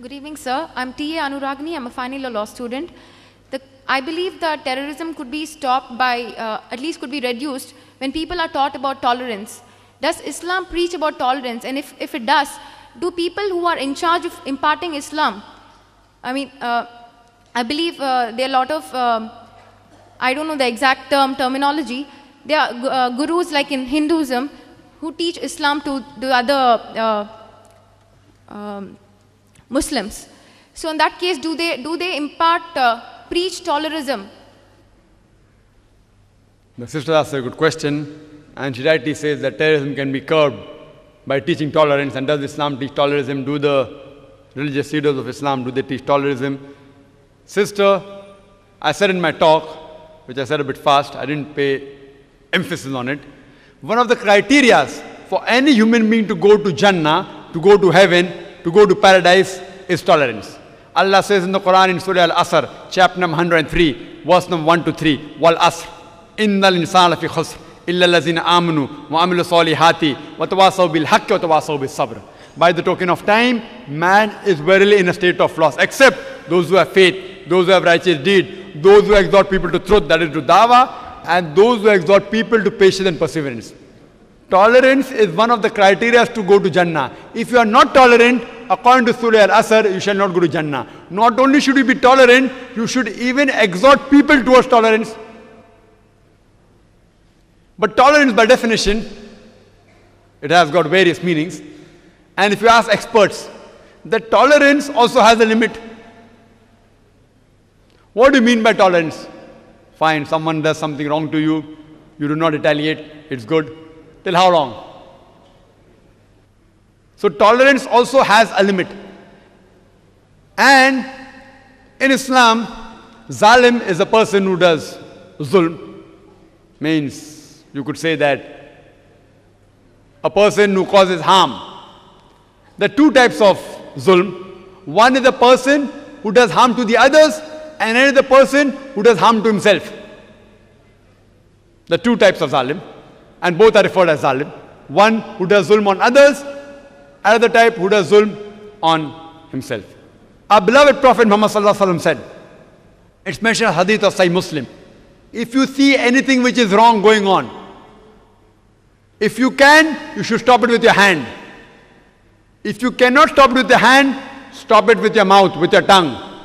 Good evening, sir. I'm T.A. Anuragni. I'm a final year law student. I believe that terrorism could be stopped by, at least could be reduced when people are taught about tolerance. Does Islam preach about tolerance? And if it does, do people who are in charge of imparting Islam, I believe there are a lot of, I don't know the exact terminology, there are gurus like in Hinduism who teach Islam to the other Muslims. So in that case, do they impart, preach tolerarism? The sister asked a good question, and she rightly says that terrorism can be curbed by teaching tolerance. And does Islam teach tolerism? Do the religious leaders of Islam, do they teach tolerism? Sister, I said in my talk, which I said a bit fast, I didn't pay emphasis on it. One of the criteria for any human being to go to Jannah, to go to heaven, to go to paradise is tolerance. Allah says in the Quran in Surah Al-Asr, chapter number 103, verse number 1 to 3, Wal Asr, Innal insana lafi khusr, illa allazina amanu wa amilu salihati, wa tawasaw bil haqqi wa tawasaw bis sabr. By the token of time, man is verily in a state of loss, except those who have faith, those who have righteous deed, those who exhort people to truth, that is to dawah, and those who exhort people to patience and perseverance. Tolerance is one of the criteria to go to Jannah. If you are not tolerant, according to Surah Al-Asr, you shall not go to Jannah. Not only should you be tolerant, you should even exhort people towards tolerance. But tolerance by definition, it has got various meanings. And if you ask experts, that tolerance also has a limit. What do you mean by tolerance? Fine, someone does something wrong to you, you do not retaliate, it's good. Till how long? So tolerance also has a limit. And in Islam, zalim is a person who does zulm. Means you could say that a person who causes harm. There are two types of zulm. One is a person who does harm to the others, and another is the person who does harm to himself. The two types of zalim, and both are referred as zalim. One who does zulm on others, another type who does zulm on himself. Our beloved Prophet Muhammad sallallahu alaihi wasallam said, it's mentioned in hadith of Sahih Muslim, if you see anything which is wrong going on, if you can, you should stop it with your hand. If you cannot stop it with your hand, stop it with your mouth, with your tongue.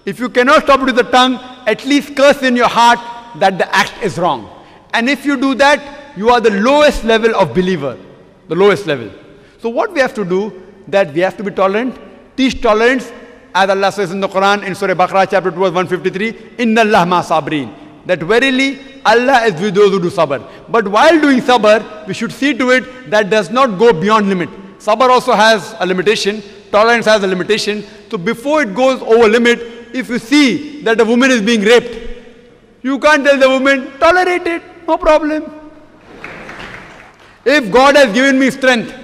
If you cannot stop it with the tongue, at least curse in your heart that the act is wrong. And if you do that, you are the lowest level of believer, the lowest level. So what we have to do, that we have to be tolerant, teach tolerance, as Allah says in the Quran in Surah Baqarah chapter 2 verse 153, Inna Allah ma sabrin, that verily Allah is with those who do sabr. But while doing sabr, we should see to it that does not go beyond limit. Sabr also has a limitation, tolerance has a limitation. So before it goes over limit, if you see that a woman is being raped, you can't tell the woman, tolerate it, no problem. If God has given me strength,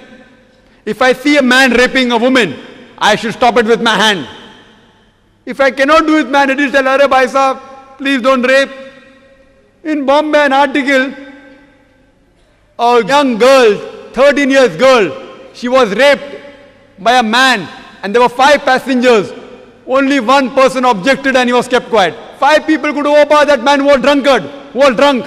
if I see a man raping a woman, I should stop it with my hand. If I cannot do it with my hand, it is tell, Arey bhai sahab, please don't rape. In Bombay, an article, a young girl, 13 years girl, she was raped by a man, and there were 5 passengers. Only one person objected and he was kept quiet. 5 people could overpower that man who was drunkard, who was drunk,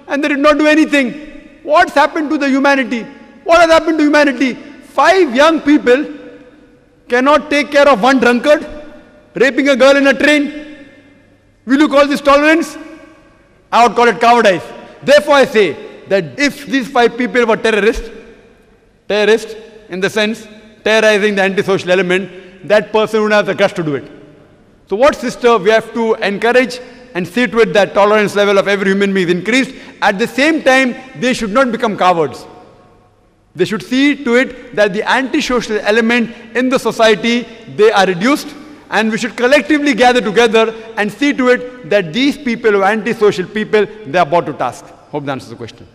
and they did not do anything. What's happened to the humanity? What has happened to humanity? 5 young people cannot take care of one drunkard, raping a girl in a train. Will you call this tolerance? I would call it cowardice. Therefore I say that if these 5 people were terrorists in the sense, terrorizing the antisocial element, that person would have the guts to do it. So what, sister, we have to encourage and see to it that tolerance level of every human being is increased. At the same time, they should not become cowards. They should see to it that the antisocial element in the society, they are reduced, and we should collectively gather together and see to it that these people who are antisocial people, they are brought to task. Hope that answers the question.